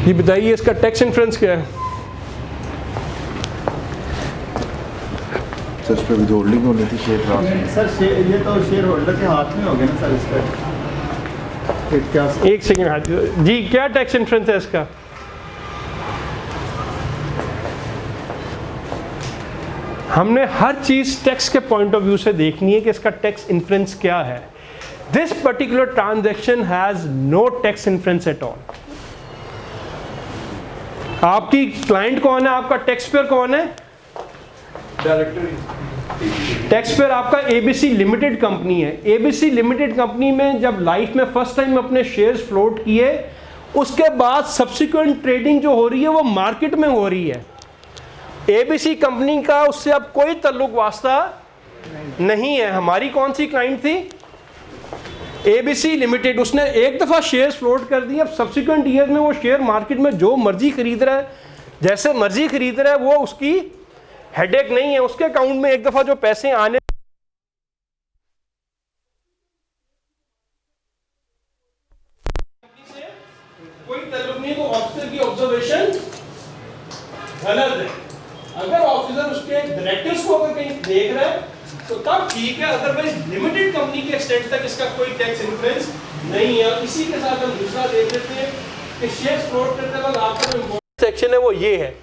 ये बताइए इसका टैक्स इन्फ्रेंस क्या है? सर इस पर विद होल्डिंग होनी थी शेयर ट्रांसफर। सर ये तो शेयर होल्डर के हाथ में हो गया ना सर इसका। क्या एक सेकेंड हाथ जी, क्या टैक्स इन्फ्रेंस है इसका? हमने हर चीज टैक्स के पॉइंट ऑफ व्यू से देखनी है कि इसका टैक्स इन्फ्रेंस क्या है। This particular transaction has no tax inference at all. आपकी क्लाइंट कौन है? आपका टैक्स पेयर कौन है? टैक्स पेयर आपका एबीसी लिमिटेड कंपनी है। एबीसी लिमिटेड कंपनी में जब लाइफ में फर्स्ट टाइम अपने शेयर्स फ्लोट किए, उसके बाद सब्सिक्वेंट ट्रेडिंग जो हो रही है वो मार्केट में हो रही है। एबीसी कंपनी का उससे अब कोई ताल्लुक वास्ता नहीं है। हमारी कौन सी क्लाइंट थी? ABC limited. उसने एक दफ़ा शेयर्स फ्लोट कर दिए, अब सब्सिक्वेंट ईयर में वो शेयर मार्केट में जो मर्जी खरीद रहा है, जैसे मर्जी खरीद रहा है, वो उसकी हेडेक नहीं है। उसके अकाउंट में एक दफ़ा जो पैसे आने कोई ताल्लुक नहीं, तो ऑफिसर की ऑब्जर्वेशन गलत है। अगर ऑफिसर उसके डायरेक्टर्स को अगर कहीं देख रहा है तो तब ठीक है, अदरवाइज लिमिटेड कंपनी के एक्सटेंट तक इसका कोई टैक्स इन्फ्लुएंस नहीं है। और इसी के साथ हम दूसरा देख लेते हैं कि शेयर फ्लोट करते वक्त आपका जो इम्पोर्टेंट सेक्शन है वो ये है।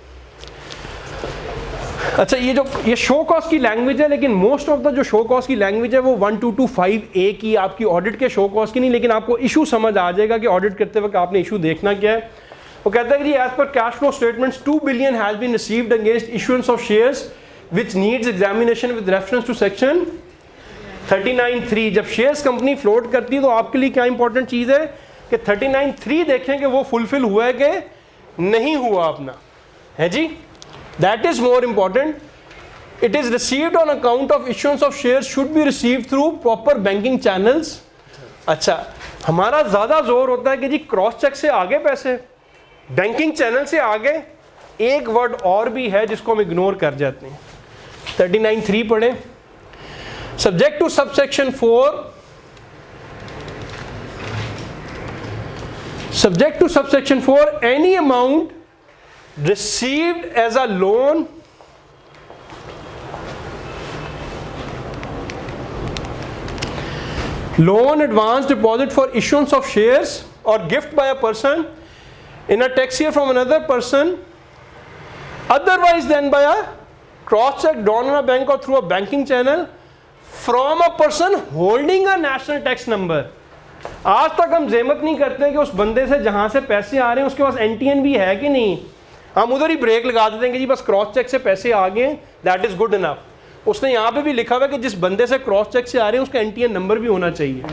अच्छा, ये शो कॉस्ट की लैंग्वेज है, लेकिन मोस्ट ऑफ द जो शो कॉस्ट की लैंग्वेज है वो 1225A की आपकी ऑडिट के शो कॉस्ट की नहीं, लेकिन आपको इशू समझ आ जाएगा कि ऑडिट करते वक्त आपने इशू देखना क्या है। वो कहता है कि as per cash flow statements 2 billion has been received against issuance of shares which needs examination with reference to section 39(3). जब शेयर्स कंपनी फ्लोट करती है तो आपके लिए क्या इंपॉर्टेंट चीज़ है कि 39(3) देखें कि वो फुलफिल हुआ है कि नहीं हुआ अपना, है जी। That is more important. It is received on account of issuance of shares should be received through proper banking channels. अच्छा, हमारा ज़्यादा जोर होता है कि जी क्रॉस चेक से आगे पैसे, बैंकिंग चैनल से आगे एक वर्ड और भी है जिसको हम इग्नोर कर जाते हैं। 39(3) पढ़े। Subject to subsection 4, subject to subsection 4, any amount received as a loan advance deposit for issuance of shares or gift by a person in a tax year from another person otherwise than by a cross check drawn on a bank or through a banking channel from a person holding a national tax number। आज तक हम ज़हमत नहीं करते कि उस बंदे से जहाँ से पैसे आ रहे हैं उसके पास एनटीएन भी है कि नहीं, हम उधर ही ब्रेक लगा देते हैं कि जी बस क्रॉस चेक से पैसे आ गए, दैट इज़ गुड इनफ। उसने यहाँ पे भी लिखा हुआ है कि जिस बंदे से क्रॉस चेक से आ रहे हैं उसका एनटीएन नंबर भी होना चाहिए।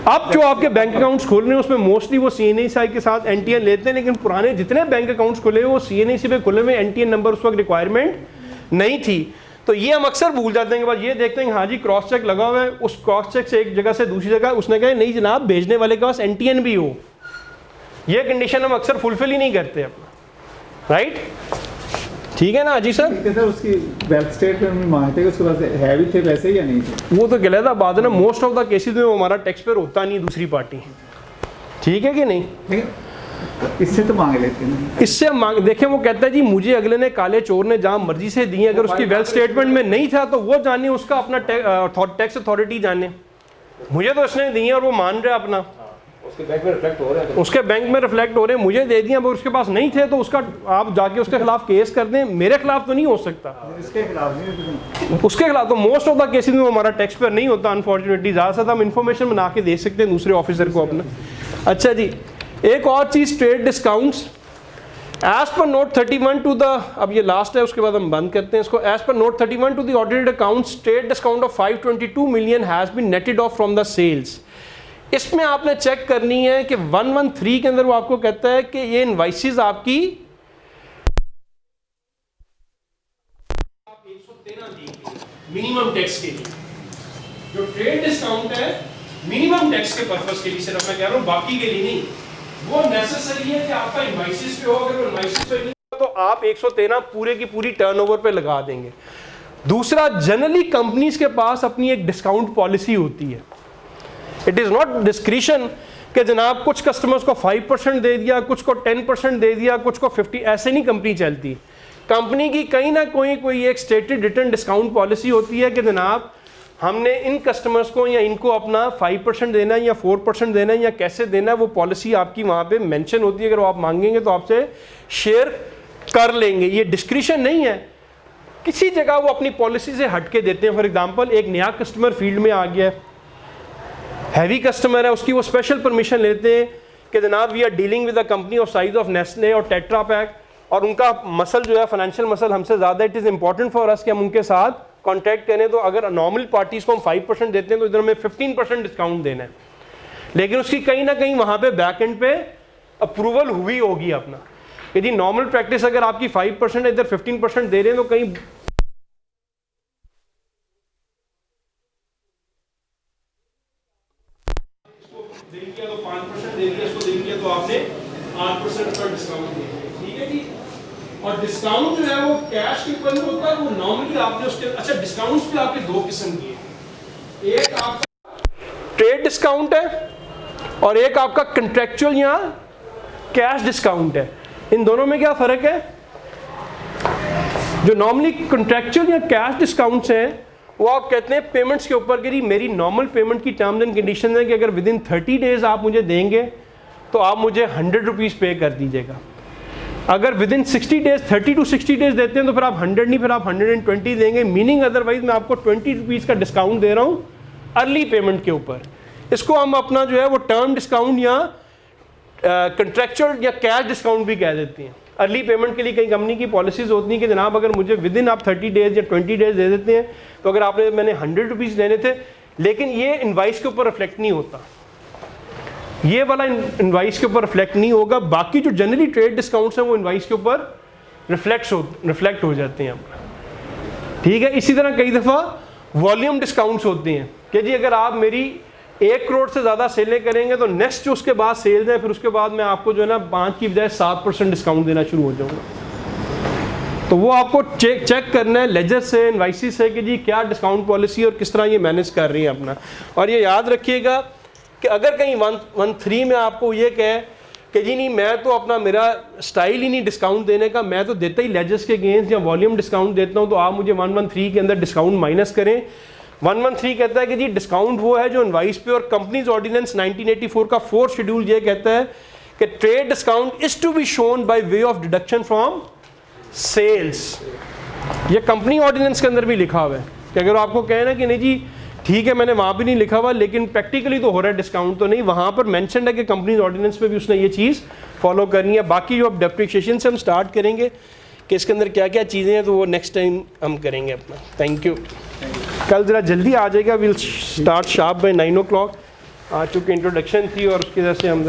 अब जो आपके बैंक अकाउंट्स खोल रहे हैं उसमें मोस्टली वो सीएनआईसी के साथ एनटीएन लेते हैं, लेकिन पुराने जितने बैंक अकाउंट्स खुले हुए वो सीएनआईसी पे खुले में एनटीएन नंबर उस वक्त रिक्वायरमेंट नहीं थी। तो ये हम अक्सर भूल जाते हैं कि बस ये देखते हैं कि हाँ जी क्रॉस चेक लगा हुआ है, उस क्रॉस चेक से एक जगह से दूसरी जगह उसने कहा नहीं जनाब भेजने वाले के पास एनटीएन भी हो। ये कंडीशन हम अक्सर फुलफिल ही नहीं करते अपना, राइट? ठीक है ना अजी सर? सर उसकी वेल्थ स्टेटमेंट में मांगते उसके पास है भी थे पैसे या नहीं थे? वो तो गलत बात है ना, मोस्ट ऑफ द केसेस में हमारा टैक्स पेयर होता नहीं दूसरी पार्टी, ठीक है कि नहीं? इससे तो मांग लेते हैं, इससे हम मांग देखें। वो कहता है जी मुझे अगले ने काले चोर ने जहां मर्जी से दिए, अगर उसकी वेल्थ स्टेटमेंट में नहीं था तो वो जाने, उसका अपना टैक्स अथॉरिटी जाने। मुझे तो इसने दिए और वो मान रहा अपना, उसके बैंक में रिफ्लेक्ट हो रहे हैं, उसके बैंक में रिफ्लेक्ट हो रहे हैं, मुझे दे दिया, अगर उसके पास नहीं थे तो उसका आप जाके उसके खिलाफ केस कर दें। मेरे खिलाफ तो नहीं हो सकता, इसके खिलाफ नहीं, उसके खिलाफ तो मोस्ट ऑफ द केसेस में हमारा टैक्स पेयर नहीं होता अनफॉर्चुनेटली। ज़्यादा से हम इन्फॉर्मेशन बना के दे सकते हैं दूसरे ऑफिसर को अपना। अच्छा जी, एक और चीज़ trade discounts as per note 31 to the, अब ये लास्ट है उसके बाद हम बंद करते हैं इसको। As per note 31 to the audited accounts trade discount of 522 million has been netted off from the sales. इसमें आपने चेक करनी है कि 113 के अंदर वो आपको कहता है कि ये इनवाइसेस आपकी 113 दी मिनिमम टैक्स के लिए। जो ट्रेड डिस्काउंट है मिनिमम टैक्स के पर्पस के लिए सिर्फ मैं कह रहा हूँ, बाकी के लिए नहीं। वो नेसेसरी है कि आपका इनवाइसेस पे हो, अगर वो इनवाइसेस पे नहीं तो आप 113 पूरे की पूरी टर्नओवर पे लगा देंगे। दूसरा, जनरली कंपनीज के पास अपनी एक डिस्काउंट पॉलिसी होती है। इट इज़ नॉट डिस्क्रिशन कि जनाब कुछ कस्टमर्स को 5% दे दिया, कुछ को 10% दे दिया, कुछ को 50, ऐसे नहीं कंपनी चलती। कंपनी की कहीं ना कोई एक स्टेटेड रिटर्न डिस्काउंट पॉलिसी होती है कि जनाब हमने इन कस्टमर्स को या इनको अपना 5% देना है या 4% देना है या कैसे देना है, वो पॉलिसी आपकी वहाँ पे मेंशन होती है। अगर वो आप मांगेंगे तो आपसे शेयर कर लेंगे, ये डिस्क्रिशन नहीं है। किसी जगह वो अपनी पॉलिसी से हट के देते हैं। फॉर एग्जांपल एक नया कस्टमर फील्ड में आ गया है, हैवी कस्टमर है, उसकी वो स्पेशल परमिशन लेते हैं कि जनाब we are dealing with a company of size of Nestle और टेट्रा पैक, और उनका मसल जो है फाइनेंशियल मसल हमसे ज़्यादा, it is important for us कि हम उनके साथ कॉन्टैक्ट करें। तो अगर नॉर्मल पार्टीज़ को हम 5% देते हैं तो इधर हमें 15% डिस्काउंट देना है, लेकिन उसकी कहीं ना कहीं वहाँ पे बैक एंड पे अप्रूवल हुई होगी अपना। यदि नॉर्मल प्रैक्टिस अगर आपकी 5% है, इधर 15% दे रहे हैं, तो कहीं तो 5% दे दिया, इसको दे दिया तो आपने 8% का डिस्काउंट दे दिया, ठीक है जी। और डिस्काउंट जो है वो कैश के ऊपर नहीं होता है, वो नॉर्मली आपने उसके, अच्छा डिस्काउंट्स भी आपके दो किस्म की है, एक आपका ट्रेड डिस्काउंट है और एक आपका कंट्रैक्चुअल या कैश डिस्काउंट है। इन दोनों में क्या फ़र्क है? जो नॉर्मली कंट्रैक्चुअल या कैश डिस्काउंट्स हैं वो आप कहते हैं पेमेंट्स के ऊपर कि मेरी नॉर्मल पेमेंट की टर्म्स एंड कंडीशन है कि अगर विद इन 30 डेज आप मुझे देंगे तो आप मुझे 100 रुपीज़ पे कर दीजिएगा। अगर with in 60 days 30 to 60 days देते हैं तो फिर आप 100 नहीं, फिर आप 120 देंगे, मीनिंग अदरवाइज मैं आपको 20 रुपीज़ का डिस्काउंट दे रहा हूँ अर्ली पेमेंट के ऊपर। इसको हम अपना जो है वो टर्म डिस्काउंट या कंट्रैक्चुअल या कैश डिस्काउंट भी कह देते हैं। अर्ली पेमेंट के लिए कई कंपनी की पॉलिसीज़ होती हैं कि जनाब अगर मुझे विद इन आप 30 डेज या 20 डेज दे देते हैं तो अगर आपने मैंने 100 रुपीज़ देने थे, लेकिन ये इनवाइस के ऊपर रिफ्लेक्ट नहीं होता, ये वाला इनवाइस के ऊपर रिफ्लेक्ट नहीं होगा। बाकी जो जनरली ट्रेड डिस्काउंट्स हैं वो इनवाइस के ऊपर रिफ्लेक्ट हो जाते हैं, ठीक है। इसी तरह कई दफ़ा वॉल्यूम डिस्काउंट्स होते हैं कि जी अगर आप मेरी 1 करोड़ से ज़्यादा सेलें करेंगे तो नेक्स्ट जो उसके बाद सेल्स हैं, फिर उसके बाद मैं आपको जो है ना 5 की बजाय 7% डिस्काउंट देना शुरू हो जाऊँगा। तो वो आपको चेक करना है लेजर से, इनवाइसिस से कि जी क्या डिस्काउंट पॉलिसी और किस तरह ये मैनेज कर रही है अपना। और ये याद रखिएगा कि अगर कहीं 113 में आपको ये कहे कि जी नहीं मैं तो अपना मेरा स्टाइल ही नहीं डिस्काउंट देने का, मैं तो देता ही लेजर्स के अगेंस्ट या वॉल्यूम डिस्काउंट देता हूँ, तो आप मुझे 113 के अंदर डिस्काउंट माइनस करें। 113 कहता है कि जी डिस्काउंट वो है जो इनवाइस पे, और कंपनीज ऑर्डिनेंस 1984 का 4th शेड्यूल ये कहता है कि trade discount is to be shown by way of deduction from sales. ये कंपनी ऑर्डिनेंस के अंदर भी लिखा हुआ है कि अगर आपको कहे ना कि नहीं जी ठीक है मैंने वहाँ भी नहीं लिखा हुआ लेकिन प्रैक्टिकली तो हो रहा है डिस्काउंट, तो नहीं, वहाँ पर मेंशन है कि कंपनी ऑर्डिनेंस पे भी उसने ये चीज़ फॉलो करनी है। बाकी जो अब डेप्रिसिएशन से हम स्टार्ट करेंगे कि इसके अंदर क्या क्या चीज़ें हैं तो वो नेक्स्ट टाइम हम करेंगे अपना। Thank you. कल ज़रा जल्दी आ जाएगा, will start sharp bye 9 o'clock। आज चूँकि इंट्रोडक्शन थी और उसकी वजह से हम